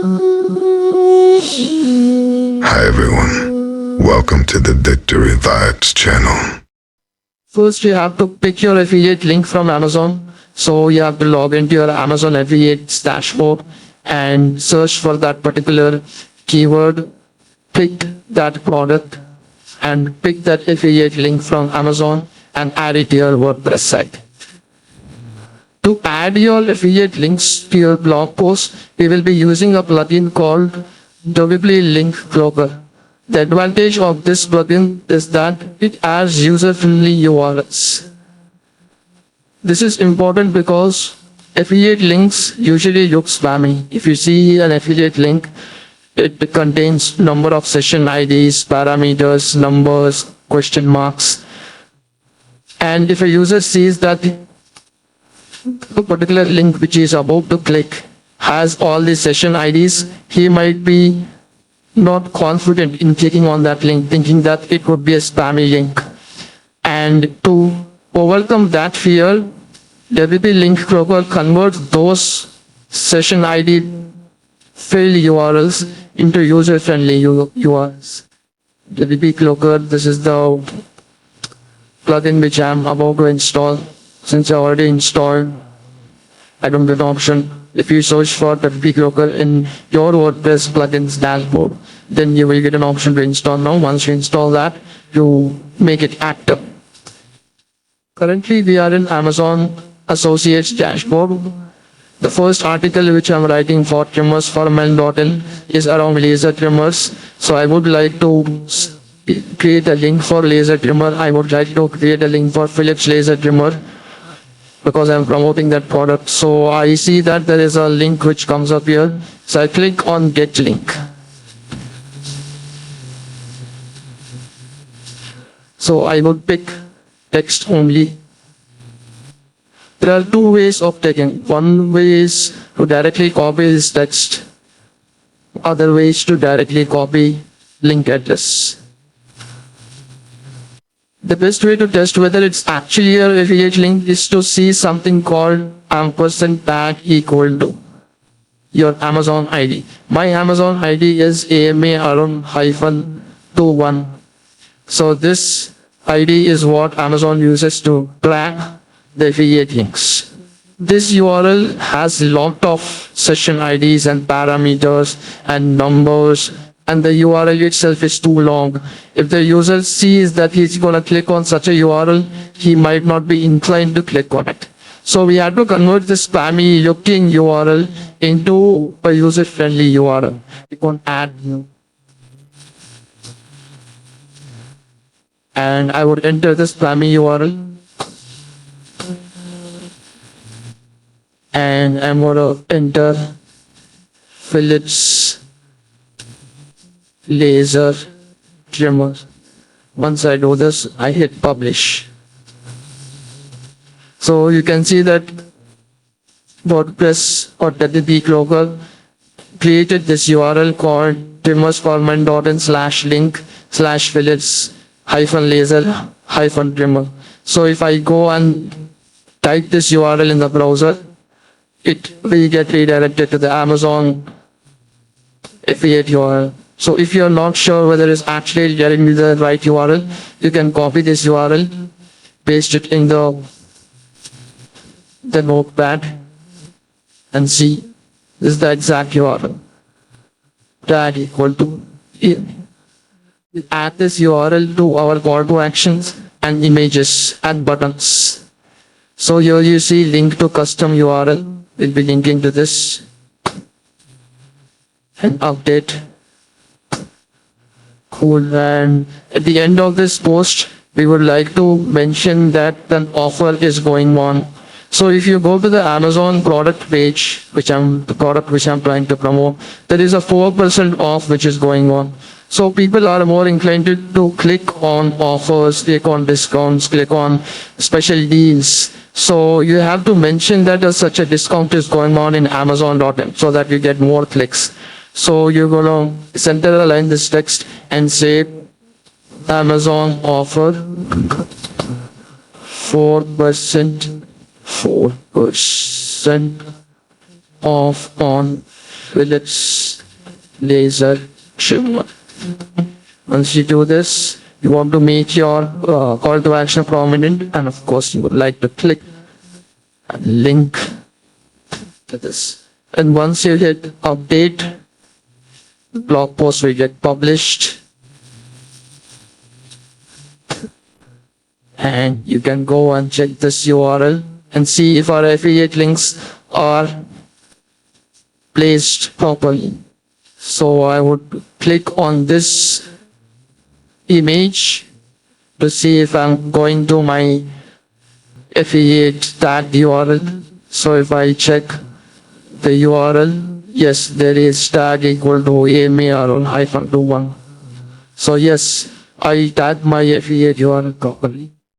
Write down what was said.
Hi everyone, welcome to the VictoryVibes channel. First, you have to pick your affiliate link from Amazon. So you have to log into your Amazon affiliates dashboard and search for that particular keyword, pick that product and pick that affiliate link from Amazon and add it to your WordPress site. To add your affiliate links to your blog post, we will be using a plugin called WP Link Broker. The advantage of this plugin is that it adds user-friendly URLs. This is important because affiliate links usually look spammy. If you see an affiliate link, it contains number of session IDs, parameters, numbers, question marks. And if a user sees that a particular link which he is about to click has all the session IDs, he might be not confident in clicking on that link, thinking that it would be a spammy link. And to overcome that fear, WP Link Broker converts those session ID filled URLs into user-friendly URLs. WP Broker, this is the plugin which I'm about to install. Since I already installed, I don't get an option. If you search for WP Broker in your WordPress plugins dashboard, then you will get an option to install now. Once you install that, you make it active. Currently, we are in Amazon Associates dashboard. The first article which I'm writing for trimmers for men.in is around laser trimmers. So I would like to create a link for laser trimmer. I would like to create a link for Philips laser trimmer because I'm promoting that product. So I see that there is a link which comes up here. So I click on get link. So I would pick text only. There are two ways of taking. One way is to directly copy this text. Other way is to directly copy link address. The best way to test whether it's actually your affiliate link is to see something called ampersand tag equal to your Amazon ID. My Amazon ID is AMA-21. So this ID is what Amazon uses to track the affiliate links. This URL has a lot of session IDs and parameters and numbers, and the URL itself is too long. If the user sees that he's going to click on such a URL, he might not be inclined to click on it. So we have to convert this spammy looking URL into a user-friendly URL. We can add new. And I would enter the spammy URL. And I'm going to enter Philips laser trimmer. Once I do this, I hit publish. So you can see that WordPress or WP Broker created this URL called trimmersformen.in/link/Philips-laser-trimmer. So if I go and type this URL in the browser, it will get redirected to the Amazon affiliate URL. So if you're not sure whether it's actually getting you the right URL, you can copy this URL, paste it in the notepad, and see this is the exact URL. Tag equal to. Add this URL to our call to actions and images and buttons. So here you see link to custom URL. We'll be linking to this and update. Cool. And at the end of this post, we would like to mention that an offer is going on. So if you go to the Amazon product page, the product which I'm trying to promote, there is a 4% off which is going on. So people are more inclined to click on offers, click on discounts, click on special deals. So you have to mention that such a discount is going on in Amazon.in so that you get more clicks. So you're going to center align this text and say Amazon offer 4% off on Philips laser trimmer. Once you do this, you want to make your call to action prominent, and of course, you would like to click a link to this. And once you hit update, blog post will get published, and you can go and check this URL and see if our affiliate links are placed properly. So I would click on this image to see if I'm going to my affiliate tag URL. So if I check the URL, yes, there is tag equal to AMAR-1. So yes, I tag my affiliate URL properly.